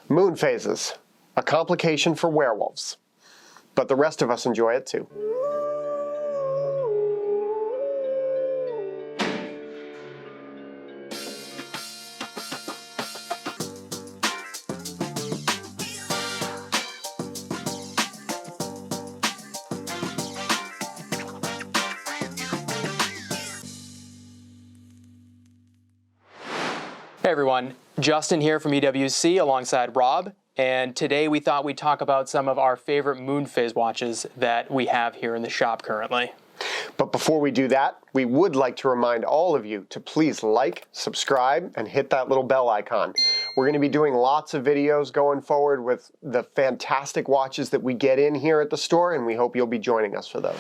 Moonphases, a complication for werewolves. But the rest of us enjoy it too. Hey everyone, Justin here from EWC alongside Rob, and today we thought we'd talk about some of our favorite moonphase watches that we have here in the shop currently. But before we do that, we would like to remind all of you to please like, subscribe, and hit that little bell icon. We're going to be doing lots of videos going forward with the fantastic watches that we get in here at the store, and we hope you'll be joining us for those.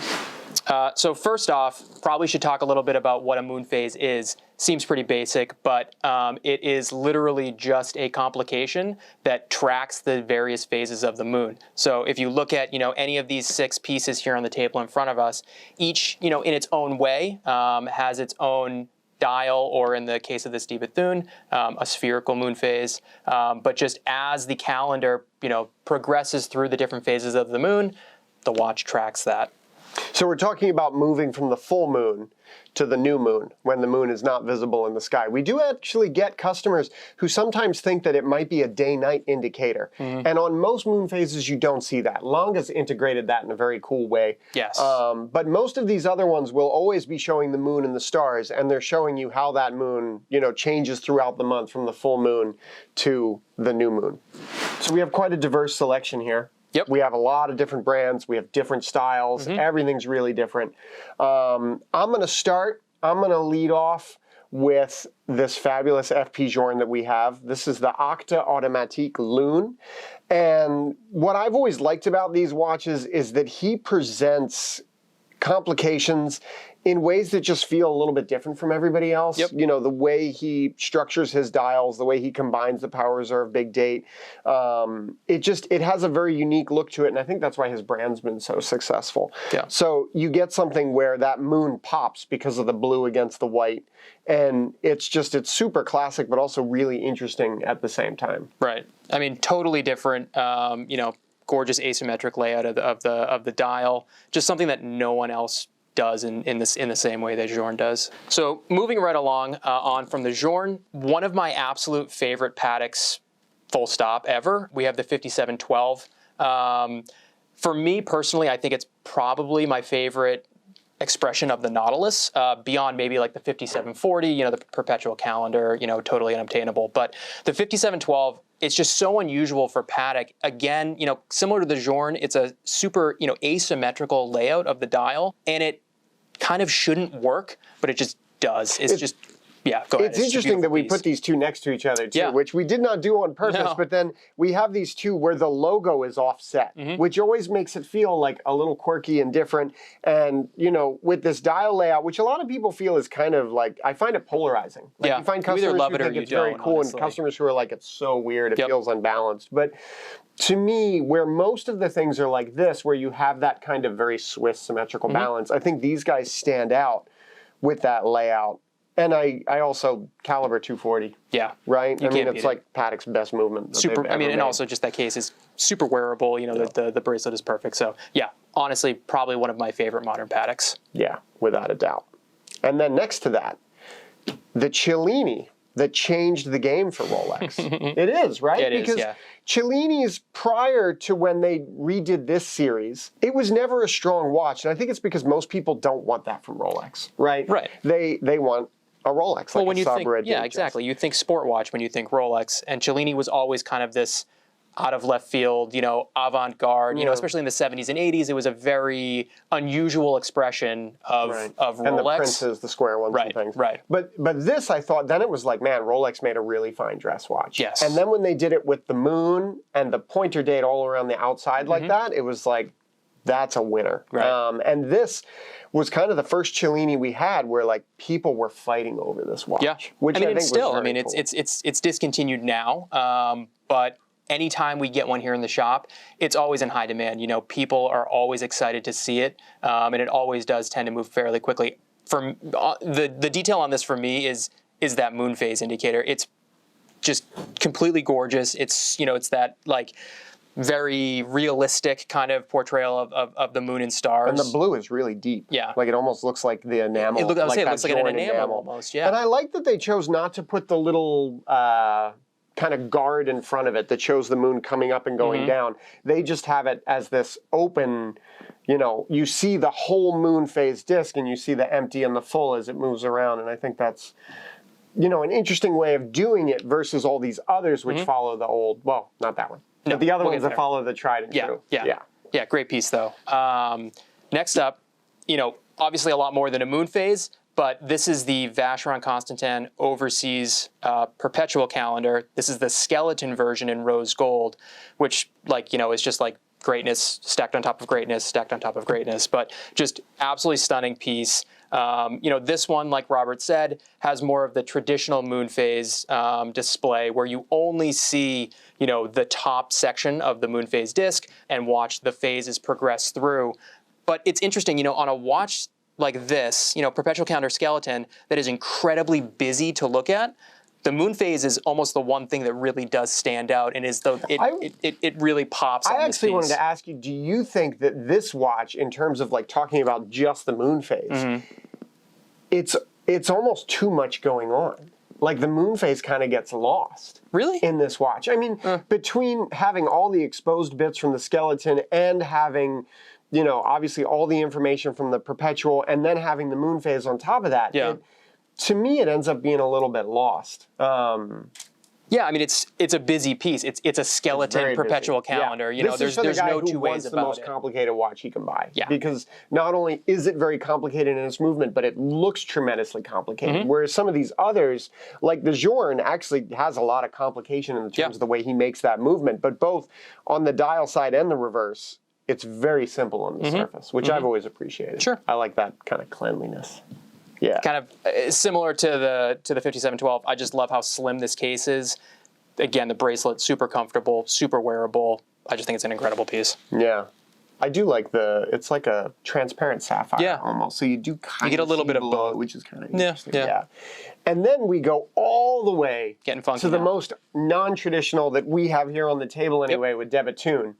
So first off, probably should talk a little bit about what a moonphase is. Seems pretty basic, but it is literally just a complication that tracks the various phases of the moon. So if you look at any of these 6 pieces here on the table in front of us, each in its own way has its own dial, or in the case of this Di Bethune, a spherical moon phase. But just as the calendar progresses through the different phases of the moon, the watch tracks that. So we're talking about moving from the full moon to the new moon when the moon is not visible in the sky. We do actually get customers who sometimes think that it might be a day-night indicator. Mm-hmm. And on most moon phases, you don't see that. Longa's integrated that in a very cool way. Yes. But most of these other ones will always be showing the moon and the stars, and they're showing you how that moon, changes throughout the month from the full moon to the new moon. So we have quite a diverse selection here. Yep. We have a lot of different brands. We have different styles. Mm-hmm. Everything's really different. I'm going to lead off with this fabulous FP Journe that we have. This is the Octa Automatique Lune. And what I've always liked about these watches is that he presents complications in ways that just feel a little bit different from everybody else. Yep. The way he structures his dials, the way he combines the power reserve big date, it has a very unique look to it, and I think that's why his brand's been so successful. Yeah. So you get something where that moon pops because of the blue against the white, and it's super classic, but also really interesting at the same time. Right. I mean, totally different. Gorgeous asymmetric layout of the dial, just something that no one else does in the same way that Journe does. So moving right along on from the Journe, one of my absolute favorite Pateks, full stop, ever. We have the 5712. For me personally, I think it's probably my favorite expression of the Nautilus, beyond maybe like the 5740, the perpetual calendar, totally unobtainable. But the 5712, it's just so unusual for Patek. Again, similar to the Journe, it's a super, asymmetrical layout of the dial, and it kind of shouldn't work, but it just does. Yeah, go ahead. It's interesting that we put these two next to each other, too, which we did not do on purpose, but then we have these two where the logo is offset, which always makes it feel like a little quirky and different. And, with this dial layout, which a lot of people feel is kind of like, I find it polarizing. Like, you find customers who think it's very cool, honestly, and customers who are like, it's so weird, it feels unbalanced. But to me, where most of the things are like this, where you have that kind of very Swiss symmetrical balance, I think these guys stand out with that layout. And I also caliber 240. Yeah. Right? I mean, it's like Patek's best movement. And also just that case is super wearable. The bracelet is perfect. So yeah, honestly, probably one of my favorite modern Pateks. Yeah, without a doubt. And then next to that, the Cellini that changed the game for Rolex. It is, right? It is, yeah. Cellini's, prior to when they redid this series, it was never a strong watch. And I think it's because most people don't want that from Rolex, right? Right. They want a Rolex, like a sub-red. Yeah, exactly. You think sport watch when you think Rolex, and Cellini was always kind of this out of left field, avant-garde, especially in the 70s and 80s. It was a very unusual expression of Rolex. And the princes, the square ones and things. Right. But this, I thought, then it was like, man, Rolex made a really fine dress watch. Yes. And then when they did it with the moon and the pointer date all around the outside like that, it was like, that's a winner. Right. And this was kind of the first Cellini we had where like people were fighting over this watch. Yeah. Which I think it's still, was very cool. it's discontinued now, but anytime we get one here in the shop, it's always in high demand. People are always excited to see it, and it always does tend to move fairly quickly. The detail on this for me is that moon phase indicator. It's just completely gorgeous. It's, it's that like very realistic kind of portrayal of the moon and stars. And the blue is really deep. Yeah. Like it almost looks like the enamel. It looks like an Jordan enamel almost, yeah. And I like that they chose not to put the little kind of guard in front of it that shows the moon coming up and going down. They just have it as this open, you see the whole moon phase disk and you see the empty and the full as it moves around. And I think that's, an interesting way of doing it versus all these others which follow the old, well, not that one. No, but the other ones that follow the tried and true. Yeah, great piece though. Next up, obviously a lot more than a moon phase, but this is the Vacheron Constantin Overseas Perpetual Calendar. This is the skeleton version in rose gold, which is just like greatness stacked on top of greatness, stacked on top of greatness, but just absolutely stunning piece. This one, like Robert said, has more of the traditional moon phase display where you only see, the top section of the moon phase disc and watch the phases progress through. But it's interesting, on a watch like this, Perpetual Calendar Skeleton that is incredibly busy to look at, the moon phase is almost the one thing that really does stand out and is it really pops. I actually wanted to ask you, do you think that this watch, in terms of like talking about just the moon phase, it's almost too much going on? Like the moon phase kind of gets lost. Really? In this watch. I mean, between having all the exposed bits from the skeleton and having, obviously all the information from the perpetual and then having the moon phase on top of that. Yeah. To me, it ends up being a little bit lost. Yeah, I mean, it's a busy piece. It's a skeleton perpetual calendar. Yeah. There's no two ways about it. The most complicated watch he can buy. Yeah. Because not only is it very complicated in its movement, but it looks tremendously complicated. Whereas some of these others, like the Journe, actually has a lot of complication in terms of the way he makes that movement. But both on the dial side and the reverse, it's very simple on the surface, which I've always appreciated. Sure. I like that kind of cleanliness. Yeah. Kind of similar to the 5712. I just love how slim this case is. Again, the bracelet, super comfortable, super wearable. I just think it's an incredible piece. Yeah. I do like it's like a transparent sapphire almost. So you do kind of get a little bit of below both, it, which is kind of interesting. Yeah. And then we go all the way Getting funky to the now. most non-traditional that we have here on the table anyway with Debatoon.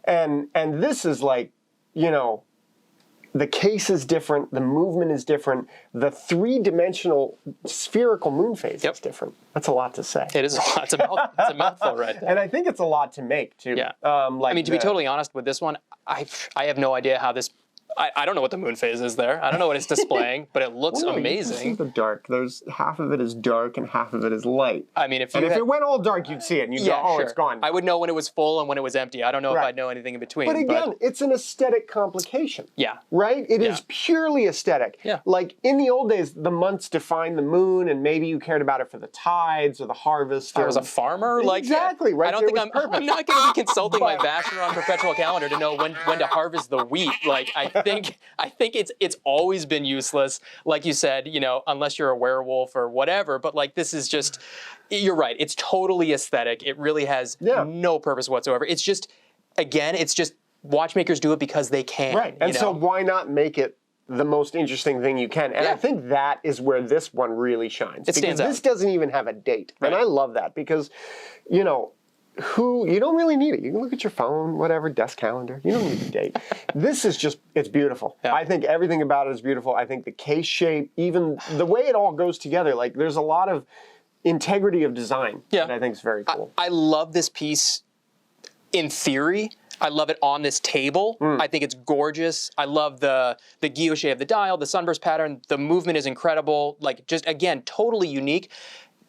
And this is like, the case is different, the movement is different, the three-dimensional spherical moon phase is different. That's a lot to say. It is a lot. It's a mouthful right there. And I think it's a lot to make, too. Yeah. I mean, to be totally honest with this one, I have no idea how this... I don't know what the moon phase is there. I don't know what it's displaying, but it looks amazing. You can see the dark. There's half of it is dark and half of it is light. I mean, if it went all dark, you'd see it and you'd go, oh, it's gone. I would know when it was full and when it was empty. I don't know if I'd know anything in between. But again, it's an aesthetic complication. Yeah. Right? It is purely aesthetic. Yeah. Like in the old days, the months defined the moon and maybe you cared about it for the tides or the harvest. I was a farmer. Exactly. Right. I don't think I'm not going to be consulting my Vacheron Perpetual Calendar to know when to harvest the wheat. Like I think it's always been useless, like you said, unless you're a werewolf or whatever. But like this is just, you're right. It's totally aesthetic. It really has no purpose whatsoever. It's just, again, watchmakers do it because they can. Right. And so why not make it the most interesting thing you can? And I think that is where this one really shines. It stands because this out. doesn't even have a date. Right. And I love that because, you don't really need it. You can look at your phone, whatever, desk calendar. You don't need a date. This is just, it's beautiful. Yeah. I think everything about it is beautiful. I think the case shape, even the way it all goes together, like there's a lot of integrity of design that I think is very cool. I love this piece in theory. I love it on this table. I think it's gorgeous. I love the guilloche of the dial, the sunburst pattern. The movement is incredible. Like just, again, totally unique.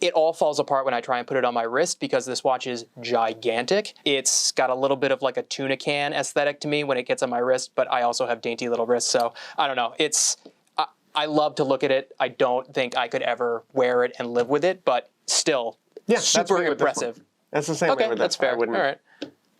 It all falls apart when I try and put it on my wrist because this watch is gigantic. It's got a little bit of like a tuna can aesthetic to me when it gets on my wrist, but I also have dainty little wrists, so I don't know. I love to look at it. I don't think I could ever wear it and live with it, but still, super impressive. That's the same way with this. That's fair. All right.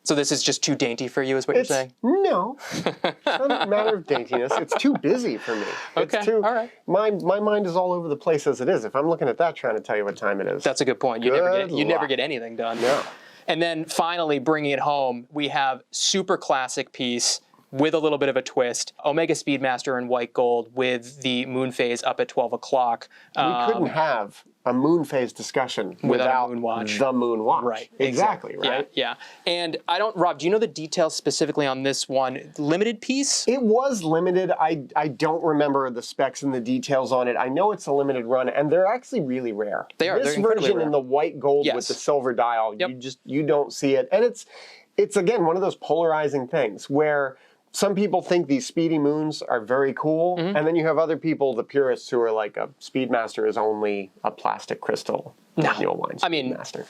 So this is just too dainty for you, is what you're saying? No. It's not a matter of daintiness. It's too busy for me. Okay, it's too, all right. My mind is all over the place as it is. If I'm looking at that trying to tell you what time it is. That's a good point. You never get anything done. No. And then finally, bringing it home, we have super classic piece with a little bit of a twist. Omega Speedmaster in white gold with the moon phase up at 12 o'clock. We couldn't have a moon phase discussion without a moon watch. the moon watch. Right. Exactly. Right. Yeah. And Rob, do you know the details specifically on this one? Limited piece? It was limited. I don't remember the specs and the details on it. I know it's a limited run, and they're actually really rare. They are. This They're incredibly version rare. in the white gold Yes. with the silver dial, Yep. you don't see it, and it's again one of those polarizing things where some people think these speedy moons are very cool, Mm-hmm. and then you have other people, the purists, who are like, a Speedmaster is only a plastic crystal manual line Speedmaster.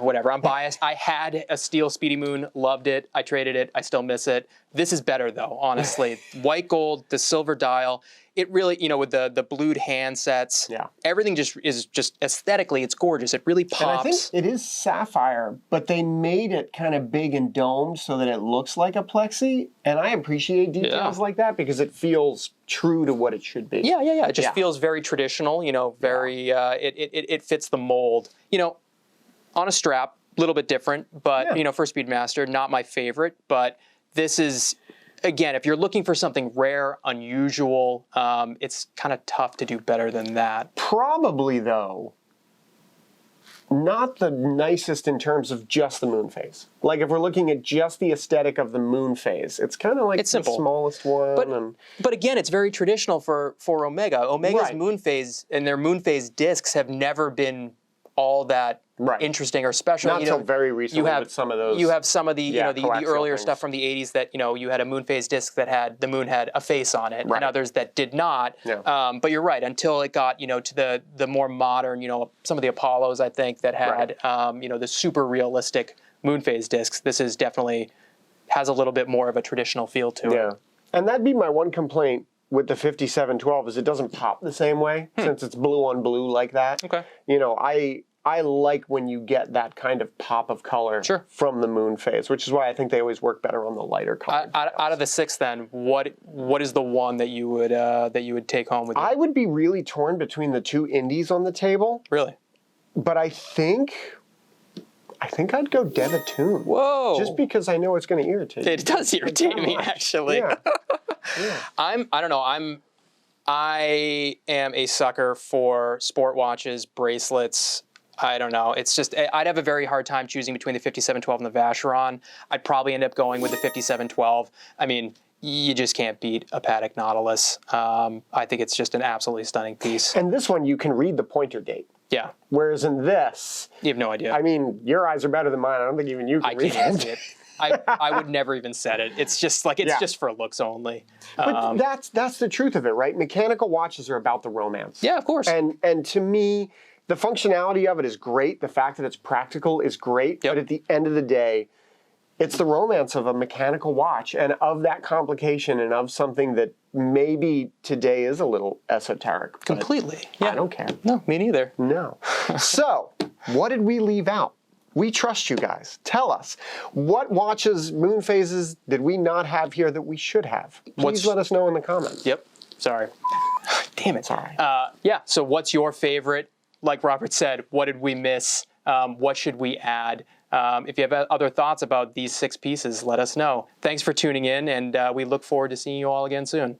Whatever. I'm biased. I had a steel Speedy Moon, loved it. I traded it. I still miss it. This is better though, honestly. White gold, the silver dial. It really, with the blued handsets. Yeah. Everything is just aesthetically, it's gorgeous. It really pops. And I think it is sapphire, but they made it kind of big and domed so that it looks like a plexi. And I appreciate details like that because it feels true to what it should be. Yeah. It just feels very traditional, very, it fits the mold. On a strap, a little bit different, but, for Speedmaster, not my favorite, but this is, again, if you're looking for something rare, unusual, it's kind of tough to do better than that. Probably, though, not the nicest in terms of just the moon phase. Like, if we're looking at just the aesthetic of the moon phase, it's kind of like the simple. smallest one. But again, it's very traditional for Omega. Omega's Right. moon phase and their moon phase discs have never been all that interesting or special. Not until very recently with some of those. You have some of the the coaxial earlier things. stuff from the 80s that you had a moon phase disc that had the moon had a face on it, and others that did not. Yeah. But you're right. Until it got to the more modern, some of the Apollos, I think, that had the super realistic moon phase discs. This is definitely has a little bit more of a traditional feel to it. Yeah, and that'd be my one complaint with the 5712 is it doesn't pop the same way since it's blue on blue like that. Okay. I like when you get that kind of pop of color from the moon phase, which is why I think they always work better on the lighter color. Out of the six, then, what is the one that you would take home with you? I would be really torn between the two indies on the table. Really? But I think I'd go Devatune. Whoa! Just because I know it's going to irritate you. It does irritate me, actually. Yeah. I don't know. I am a sucker for sport watches, bracelets. I don't know. It's just, I'd have a very hard time choosing between the 5712 and the Vacheron. I'd probably end up going with the 5712. I mean, you just can't beat a Patek Nautilus. I think it's just an absolutely stunning piece. And this one, you can read the pointer date. Yeah. Whereas in this, You have no idea. I mean, your eyes are better than mine. I don't think even you can I read can't it. see it. I would never even set it. It's just like, just for looks only. But that's the truth of it, right? Mechanical watches are about the romance. Yeah, of course. And to me, the functionality of it is great. The fact that it's practical is great. Yep. But at the end of the day, it's the romance of a mechanical watch and of that complication and of something that maybe today is a little esoteric. but Completely. Yeah. I don't care. No, me neither. No. So, what did we leave out? We trust you guys. Tell us, what watches, moon phases, did we not have here that we should have? Please let us know in the comments. Yep. Sorry. Damn it. It's all right. Yeah. So what's your favorite? Like Robert said, what did we miss? What should we add? If you have other thoughts about these 6 pieces, let us know. Thanks for tuning in, and we look forward to seeing you all again soon.